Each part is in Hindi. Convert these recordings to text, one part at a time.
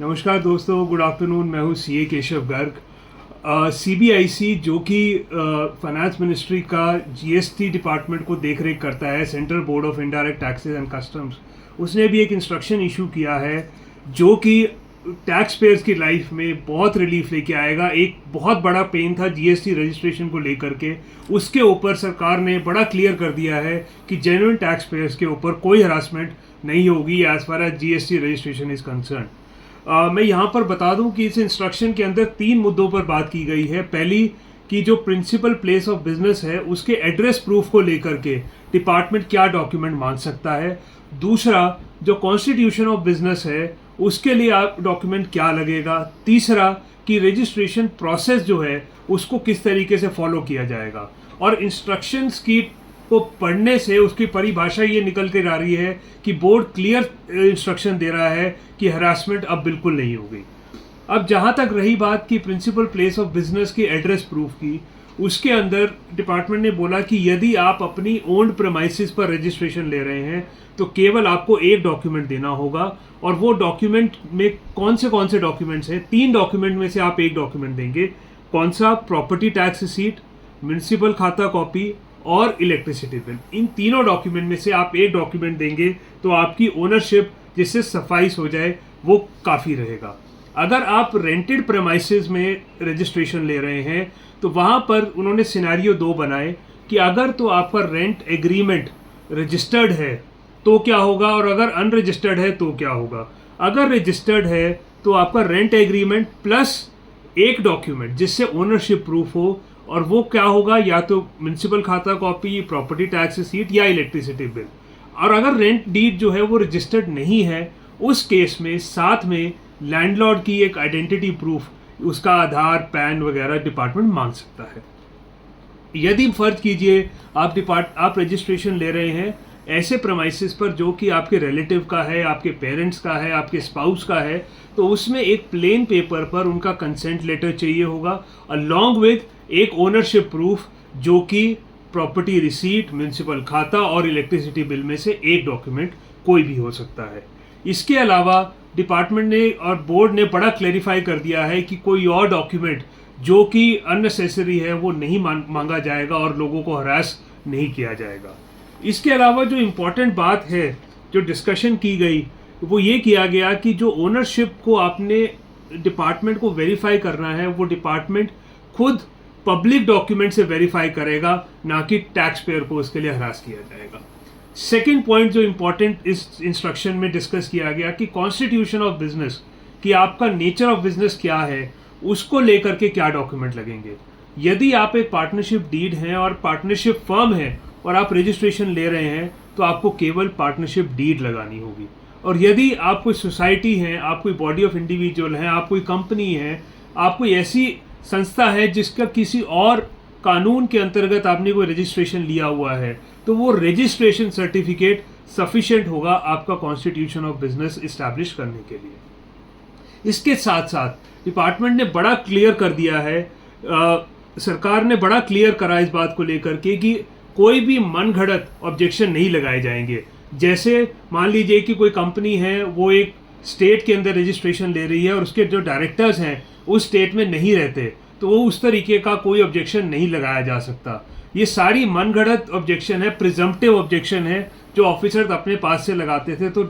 नमस्कार दोस्तों, गुड आफ्टरनून। मैं हूँ सीए केशव गर्ग। सीबीआईसी जो कि फाइनेंस मिनिस्ट्री का जीएसटी डिपार्टमेंट को देख रेख करता है, central board of indirect taxes and customs, उसने भी एक इंस्ट्रक्शन इशू किया है जो कि टैक्स पेयर्स की लाइफ में बहुत रिलीफ लेके आएगा। एक बहुत बड़ा पेन था जीएसटी रजिस्ट्रेशन को लेकर के, उसके ऊपर सरकार ने बड़ा क्लियर कर दिया है कि जेन्युइन टैक्स पेयर्स के ऊपर कोई हरासमेंट नहीं होगी as far as GST registration is concern. मैं यहाँ पर बता दूं कि इस इंस्ट्रक्शन के अंदर 3 मुद्दों पर बात की गई है। पहली कि जो प्रिंसिपल प्लेस ऑफ बिजनेस है उसके एड्रेस प्रूफ को लेकर के डिपार्टमेंट क्या डॉक्यूमेंट मांग सकता है। दूसरा, जो कॉन्स्टिट्यूशन ऑफ बिजनेस है उसके लिए आप डॉक्यूमेंट क्या लगेगा। तीसरा, कि रजिस्ट्रेशन प्रोसेस जो है उसको किस तरीके से फॉलो किया जाएगा। और इंस्ट्रक्शंस की को पढ़ने से उसकी परिभाषा ये निकल कर आ रही है कि बोर्ड क्लियर इंस्ट्रक्शन दे रहा है कि हरासमेंट अब बिल्कुल नहीं होगी। अब जहाँ तक रही बात की प्रिंसिपल प्लेस ऑफ बिजनेस की एड्रेस प्रूफ की, उसके अंदर डिपार्टमेंट ने बोला कि यदि आप अपनी ओन्ड प्रेमाइसिस पर रजिस्ट्रेशन ले रहे हैं तो केवल आपको एक डॉक्यूमेंट देना होगा। और वो डॉक्यूमेंट में कौन से डॉक्यूमेंट्स हैं? 3 डॉक्यूमेंट में से आप एक डॉक्यूमेंट देंगे। कौन सा? प्रॉपर्टी टैक्स रिसीट, म्युनिसिपल खाता कॉपी और इलेक्ट्रिसिटी बिल। इन तीनों डॉक्यूमेंट में से आप एक डॉक्यूमेंट देंगे तो आपकी ओनरशिप जिससे सफाइस हो जाए वो काफ़ी रहेगा। अगर आप रेंटेड प्रेमाइसेस में रजिस्ट्रेशन ले रहे हैं तो वहाँ पर उन्होंने सिनेरियो 2 बनाए कि अगर तो आपका रेंट एग्रीमेंट रजिस्टर्ड है तो क्या होगा, और अगर अनरजिस्टर्ड है तो क्या होगा। अगर रजिस्टर्ड है तो आपका रेंट एग्रीमेंट प्लस एक डॉक्यूमेंट जिससे ओनरशिप प्रूफ हो, और वो क्या होगा, या तो म्युनिसिपल खाता कॉपी, प्रॉपर्टी टैक्स रिसीट या इलेक्ट्रिसिटी बिल। और अगर रेंट डीड जो है वो रजिस्टर्ड नहीं है, उस केस में साथ में लैंडलॉर्ड की एक आइडेंटिटी प्रूफ, उसका आधार, पैन वगैरह डिपार्टमेंट मांग सकता है। यदि फर्ज कीजिए आप रजिस्ट्रेशन ले रहे हैं ऐसे प्रेमाइसिस पर जो कि आपके रिलेटिव का है, आपके पेरेंट्स का है, आपके स्पाउस का है, तो उसमें एक प्लेन पेपर पर उनका कंसेंट लेटर चाहिए होगा अलॉन्ग विद एक ओनरशिप प्रूफ जो कि प्रॉपर्टी रिसीट, म्युनिसिपल खाता और इलेक्ट्रिसिटी बिल में से एक डॉक्यूमेंट कोई भी हो सकता है। इसके अलावा डिपार्टमेंट ने और बोर्ड ने बड़ा क्लैरिफाई कर दिया है कि कोई और डॉक्यूमेंट जो कि अननेसेसरी है वो नहीं मांगा जाएगा और लोगों को हरास नहीं किया जाएगा। इसके अलावा जो इम्पोर्टेंट बात है जो डिस्कशन की गई वो ये किया गया कि जो ओनरशिप को आपने डिपार्टमेंट को वेरीफाई करना है वो डिपार्टमेंट खुद पब्लिक डॉक्यूमेंट से वेरीफाई करेगा, ना कि टैक्स पेयर को उसके लिए हरास किया जाएगा। सेकेंड पॉइंट जो इम्पोर्टेंट इस इंस्ट्रक्शन में डिस्कस किया गया कि कॉन्स्टिट्यूशन ऑफ बिजनेस, कि आपका नेचर ऑफ बिजनेस क्या है, उसको लेकर के क्या डॉक्यूमेंट लगेंगे। यदि आप एक पार्टनरशिप डीड हैं और पार्टनरशिप फर्म है और आप रजिस्ट्रेशन ले रहे हैं तो आपको केवल पार्टनरशिप डीड लगानी होगी। और यदि आप कोई सोसाइटी है, आप कोई बॉडी ऑफ इंडिविजुअल हैं, आप कोई कंपनी है, आप कोई ऐसी संस्था है जिसका किसी और कानून के अंतर्गत आपने कोई रजिस्ट्रेशन लिया हुआ है, तो वो रजिस्ट्रेशन सर्टिफिकेट सफिशिएंट होगा आपका कॉन्स्टिट्यूशन ऑफ बिजनेस इस्टेब्लिश करने के लिए। इसके साथ साथ डिपार्टमेंट ने बड़ा क्लियर कर दिया है, सरकार ने बड़ा क्लियर करा इस बात को लेकर के कि कोई भी मनगढ़ंत ऑब्जेक्शन नहीं लगाए जाएंगे। जैसे मान लीजिए कि कोई कंपनी है, वो एक स्टेट के अंदर रजिस्ट्रेशन ले रही है और उसके जो डायरेक्टर्स हैं उस स्टेट में नहीं रहते, तो वो उस तरीके का कोई ऑब्जेक्शन नहीं लगाया जा सकता। ये सारी मनगढ़ंत ऑब्जेक्शन है, प्रिजम्पटिव ऑब्जेक्शन है जो ऑफिसर्स अपने पास से लगाते थे। तो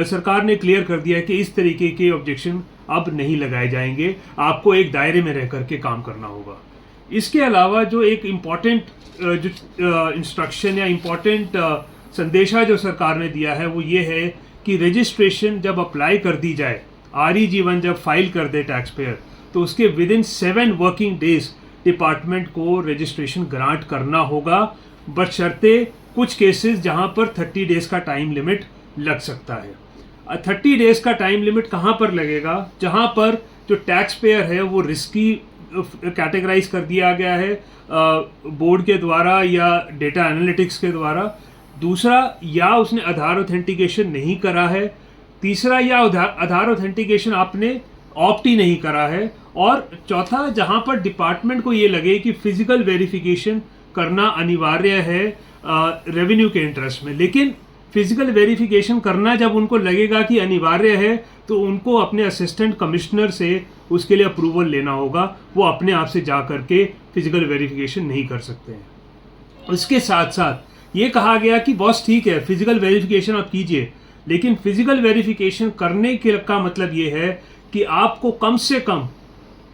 सरकार ने क्लियर कर दिया है कि इस तरीके के ऑब्जेक्शन अब नहीं लगाए जाएंगे, आपको एक दायरे में रह करके काम करना होगा। इसके अलावा जो एक इम्पॉर्टेंट जो इंस्ट्रक्शन या इम्पॉर्टेंट संदेशा जो सरकार ने दिया है वो ये है कि रजिस्ट्रेशन जब अप्लाई कर दी जाए, RE-G1 जब फाइल कर दे टैक्स पेयर, तो उसके with in 7 working days department को रजिस्ट्रेशन ग्रांट करना होगा, बशर्ते कुछ केसेस जहां पर 30 डेज का टाइम लिमिट लग सकता है। 30 डेज का टाइम लिमिट कहां पर लगेगा? जहां पर जो टैक्स पेयर है वो रिस्की कैटेगराइज कर दिया गया है बोर्ड के द्वारा या डेटा एनालिटिक्स के द्वारा। दूसरा, या उसने आधार ऑथेंटिकेशन नहीं करा है। तीसरा, या आधार ऑथेंटिकेशन आपने ऑप्ट ही नहीं करा है। और चौथा, जहां पर डिपार्टमेंट को ये लगे कि फिजिकल वेरिफिकेशन करना अनिवार्य है रेवेन्यू के इंटरेस्ट में, लेकिन फिजिकल वेरिफिकेशन करना जब उनको लगेगा कि अनिवार्य है, तो उनको अपने असिस्टेंट कमिश्नर से उसके लिए अप्रूवल लेना होगा। वो अपने आप से जा करके फिजिकल वेरिफिकेशन नहीं कर सकते हैं। उसके साथ साथ ये कहा गया कि बॉस ठीक है, फिजिकल वेरिफिकेशन आप कीजिए, लेकिन फिजिकल वेरिफिकेशन करने के का मतलब ये है कि आपको कम से कम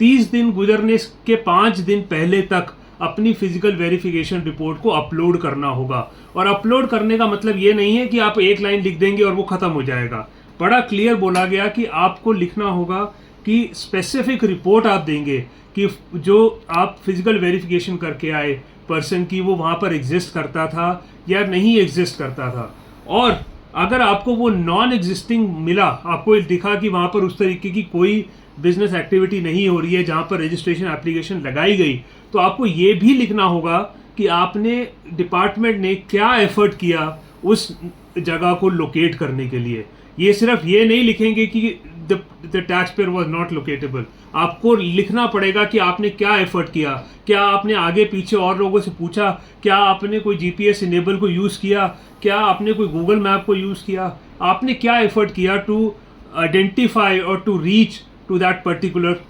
30 दिन गुजरने के 5 दिन पहले तक अपनी फिजिकल वेरिफिकेशन रिपोर्ट को अपलोड करना होगा। और अपलोड करने का मतलब ये नहीं है कि आप एक लाइन लिख देंगे और वो खत्म हो जाएगा। बड़ा क्लियर बोला गया कि आपको लिखना होगा कि स्पेसिफिक रिपोर्ट आप देंगे कि जो आप फिजिकल वेरिफिकेशन करके आए पर्सन की, वो वहाँ पर एग्जिस्ट करता था या नहीं एग्जिस्ट करता था। और अगर आपको वो नॉन एग्जिस्टिंग मिला, आपको दिखा कि वहाँ पर उस तरीके की कोई बिजनेस एक्टिविटी नहीं हो रही है जहाँ पर रजिस्ट्रेशन एप्लीकेशन लगाई गई, तो आपको ये भी लिखना होगा कि आपने डिपार्टमेंट ने क्या एफर्ट किया उस जगह को लोकेट करने के लिए। ये सिर्फ ये नहीं लिखेंगे कि the tax payer was not locatable, आपको लिखना पड़ेगा कि आपने क्या एफर्ट किया। क्या आपने आगे पीछे और लोगों से पूछा? क्या आपने कोई जीपीएस इनेबल को यूज़ किया? क्या आपने कोई गूगल मैप को यूज़ किया? आपने क्या एफर्ट किया टू आइडेंटिफाई और to reach to that particular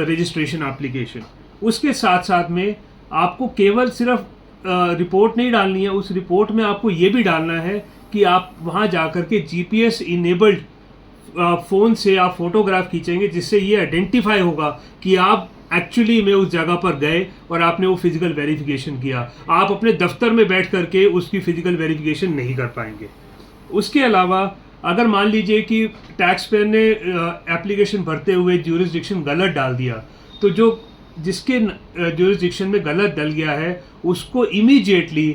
registration application. उसके साथ साथ में आपको केवल सिर्फ रिपोर्ट नहीं डालनी है, उस रिपोर्ट में आपको ये भी डालना है कि आप वहाँ जाकर के जीपीएस इनेबल्ड फ़ोन से आप फोटोग्राफ खींचेंगे, जिससे ये आइडेंटिफाई होगा कि आप एक्चुअली में उस जगह पर गए और आपने वो फिजिकल वेरिफिकेशन किया। आप अपने दफ्तर में बैठ करके उसकी फिजिकल वेरिफिकेशन नहीं कर पाएंगे। उसके अलावा अगर मान लीजिए कि टैक्स पेयर ने एप्लीकेशन भरते हुए ज्यूरिसडिक्शन गलत डाल दिया, तो जो जिसके ज्यूरिसडिक्शन में गलत डल गया है उसको इमीडिएटली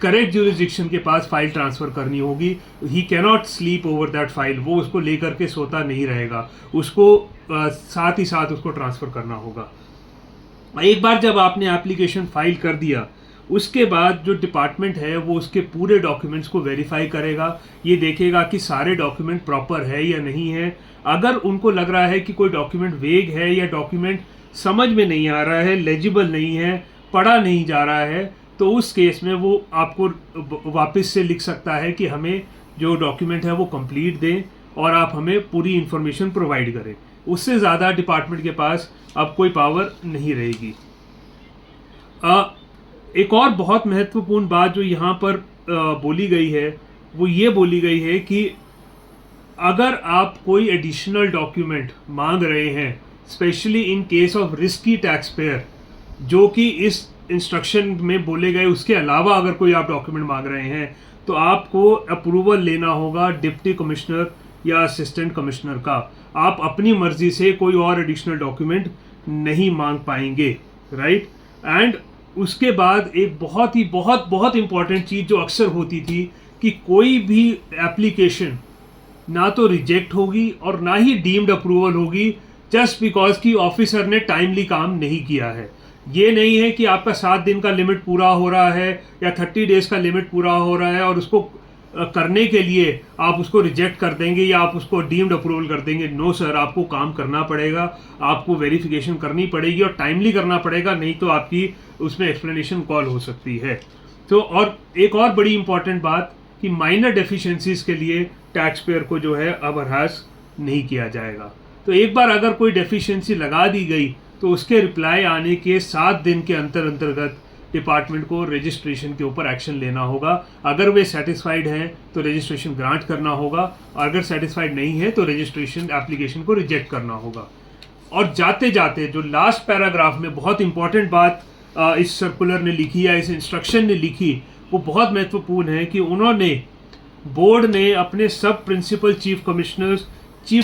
करेक्ट ज्यूरिसडिक्शन के पास फाइल ट्रांसफ़र करनी होगी। ही cannot sleep over that file, वो उसको लेकर के सोता नहीं रहेगा, उसको साथ ही साथ उसको ट्रांसफ़र करना होगा। एक बार जब आपने एप्लीकेशन फाइल कर दिया, उसके बाद जो डिपार्टमेंट है वो उसके पूरे डॉक्यूमेंट्स को वेरीफाई करेगा। ये देखेगा कि सारे डॉक्यूमेंट प्रॉपर है या नहीं है। अगर उनको लग रहा है कि कोई डॉक्यूमेंट वेग है या डॉक्यूमेंट समझ में नहीं आ रहा है, लेजिबल नहीं है, पढ़ा नहीं जा रहा है, तो उस केस में वो आपको वापस से लिख सकता है कि हमें जो डॉक्यूमेंट है वो कंप्लीट दें और आप हमें पूरी इन्फॉर्मेशन प्रोवाइड करें। उससे ज़्यादा डिपार्टमेंट के पास अब कोई पावर नहीं रहेगी। एक और बहुत महत्वपूर्ण बात जो यहाँ पर बोली गई है वो ये बोली गई है कि अगर आप कोई एडिशनल डॉक्यूमेंट मांग रहे हैं, specially in case of risky tax payer, जो कि इस इंस्ट्रक्शन में बोले गए उसके अलावा अगर कोई आप डॉक्यूमेंट मांग रहे हैं, तो आपको अप्रूवल लेना होगा डिप्टी कमिश्नर या असिस्टेंट कमिश्नर का। आप अपनी मर्जी से कोई और एडिशनल डॉक्यूमेंट नहीं मांग पाएंगे, राइट। एंड उसके बाद एक बहुत इंपॉर्टेंट चीज़ जो अक्सर होती थी कि कोई भी एप्लीकेशन ना तो रिजेक्ट होगी और ना ही डीम्ड अप्रूवल होगी जस्ट बिकॉज कि ऑफिसर ने टाइमली काम नहीं किया है। ये नहीं है कि आपका 7 दिन का लिमिट पूरा हो रहा है या 30 डेज का लिमिट पूरा हो रहा है और उसको करने के लिए आप उसको रिजेक्ट कर देंगे या आप उसको डीम्ड अप्रूवल कर देंगे। नो सर, आपको काम करना पड़ेगा, आपको वेरिफिकेशन करनी पड़ेगी और टाइमली करना पड़ेगा, नहीं तो आपकी उसमें एक्सप्लेनेशन कॉल हो सकती है। तो और एक और बड़ी इंपॉर्टेंट बात कि माइनर डेफिशिएंसीज के लिए टैक्स पेयर को जो है अब हरास नहीं किया जाएगा। तो एक बार अगर कोई डेफिशिएंसी लगा दी गई तो उसके रिप्लाई आने के 7 दिन के अंतर्गत डिपार्टमेंट को रजिस्ट्रेशन के ऊपर एक्शन लेना होगा। अगर वे सेटिस्फाइड हैं तो रजिस्ट्रेशन ग्रांट करना होगा, और अगर सेटिस्फाइड नहीं है तो रजिस्ट्रेशन एप्लीकेशन को रिजेक्ट करना होगा। और जाते जाते जो लास्ट पैराग्राफ में बहुत इंपॉर्टेंट बात इस सर्कुलर ने लिखी या इस इंस्ट्रक्शन ने लिखी, वो बहुत महत्वपूर्ण है कि उन्होंने बोर्ड ने अपने सब प्रिंसिपल चीफ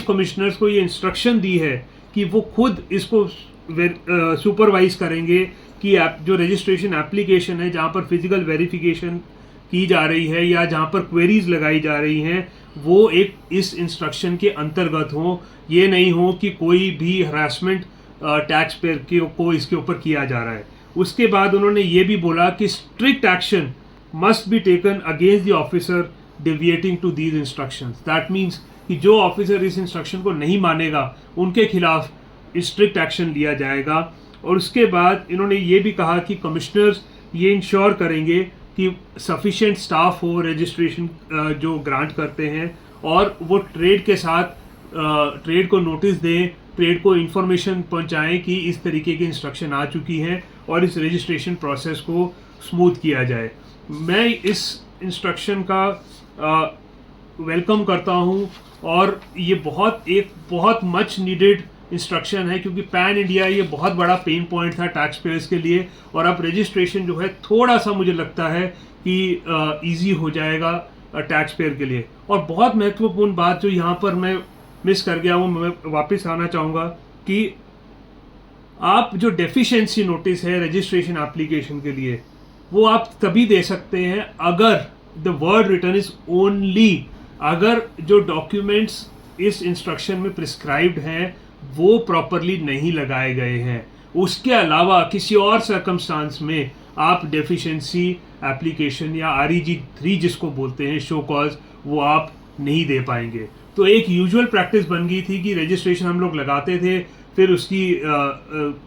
कमिश्नर्स को ये इंस्ट्रक्शन दी है कि वो खुद इसको सुपरवाइज करेंगे कि जो रजिस्ट्रेशन एप्लीकेशन है जहाँ पर फिजिकल वेरिफिकेशन की जा रही है या जहाँ पर क्वेरीज लगाई जा रही हैं वो एक इस इंस्ट्रक्शन के अंतर्गत हो। ये नहीं हो कि कोई भी हरासमेंट टैक्स पेयर को इसके ऊपर किया जा रहा है। उसके बाद उन्होंने ये भी बोला कि strict action must be taken against the officer deviating to these instructions. That means कि जो ऑफिसर इस इंस्ट्रक्शन को नहीं मानेगा उनके खिलाफ स्ट्रिक्ट एक्शन लिया जाएगा। और उसके बाद इन्होंने ये भी कहा कि कमिश्नर्स ये इंश्योर करेंगे कि कि सफिशिएंट स्टाफ हो रजिस्ट्रेशन जो ग्रांट करते हैं, और वो ट्रेड के साथ ट्रेड को नोटिस दें, ट्रेड को इन्फॉर्मेशन पहुंचाएं कि इस तरीके की इंस्ट्रक्शन आ चुकी हैं और इस रजिस्ट्रेशन प्रोसेस को स्मूथ किया जाए। मैं इस इंस्ट्रक्शन का वेलकम करता हूं, और ये बहुत मच नीडेड इंस्ट्रक्शन है, क्योंकि पैन इंडिया ये बहुत बड़ा पेन पॉइंट था टैक्स पेयर्स के लिए, और अब रजिस्ट्रेशन जो है थोड़ा सा मुझे लगता है कि इजी हो जाएगा टैक्स पेयर के लिए। और बहुत महत्वपूर्ण बात जो यहाँ पर मैं मिस कर गया हूँ, मैं वापस आना चाहूँगा कि आप जो डेफिशिएंसी नोटिस है रजिस्ट्रेशन एप्लीकेशन के लिए, वो आप तभी दे सकते हैं अगर the word return is only, अगर जो डॉक्यूमेंट्स इस इंस्ट्रक्शन में प्रिस्क्राइब्ड हैं वो प्रॉपरली नहीं लगाए गए हैं। उसके अलावा किसी और सर्कमस्टांस में आप डेफिशिएंसी एप्लीकेशन या REG 3 जिसको बोलते हैं, शो कॉज, वो आप नहीं दे पाएंगे। तो एक यूजुअल प्रैक्टिस बन गई थी कि रजिस्ट्रेशन हम लोग लगाते थे, फिर उसकी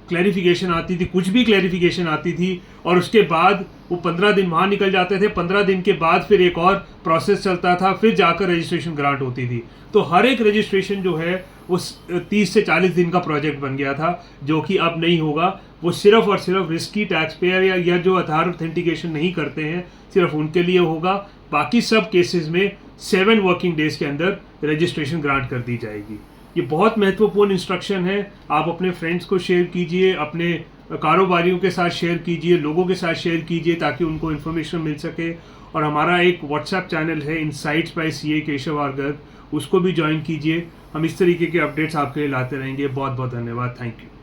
क्लैरिफिकेशन आती थी, कुछ भी क्लैरिफिकेशन आती थी, और उसके बाद वो 15 दिन वहाँ निकल जाते थे, 15 दिन के बाद फिर एक और प्रोसेस चलता था, फिर जाकर रजिस्ट्रेशन ग्रांट होती थी। तो हर एक रजिस्ट्रेशन जो है वो 30 से 40 दिन का प्रोजेक्ट बन गया था, जो कि अब नहीं होगा। वो सिर्फ और सिर्फ रिस्की टैक्स पेयर या जो आधार ऑथेंटिकेशन नहीं करते हैं, सिर्फ उनके लिए होगा। बाकी सब केसेस में 7 वर्किंग डेज के अंदर रजिस्ट्रेशन ग्रांट कर दी जाएगी। ये बहुत महत्वपूर्ण इंस्ट्रक्शन है। आप अपने फ्रेंड्स को शेयर कीजिए, अपने कारोबारियों के साथ शेयर कीजिए, लोगों के साथ शेयर कीजिए, ताकि उनको इन्फॉर्मेशन मिल सके। और हमारा एक व्हाट्सएप चैनल है insights by CA Keshav R Garg, उसको भी ज्वाइन कीजिए। हम इस तरीके के अपडेट्स आपके लिए लाते रहेंगे। बहुत बहुत धन्यवाद। Thank you.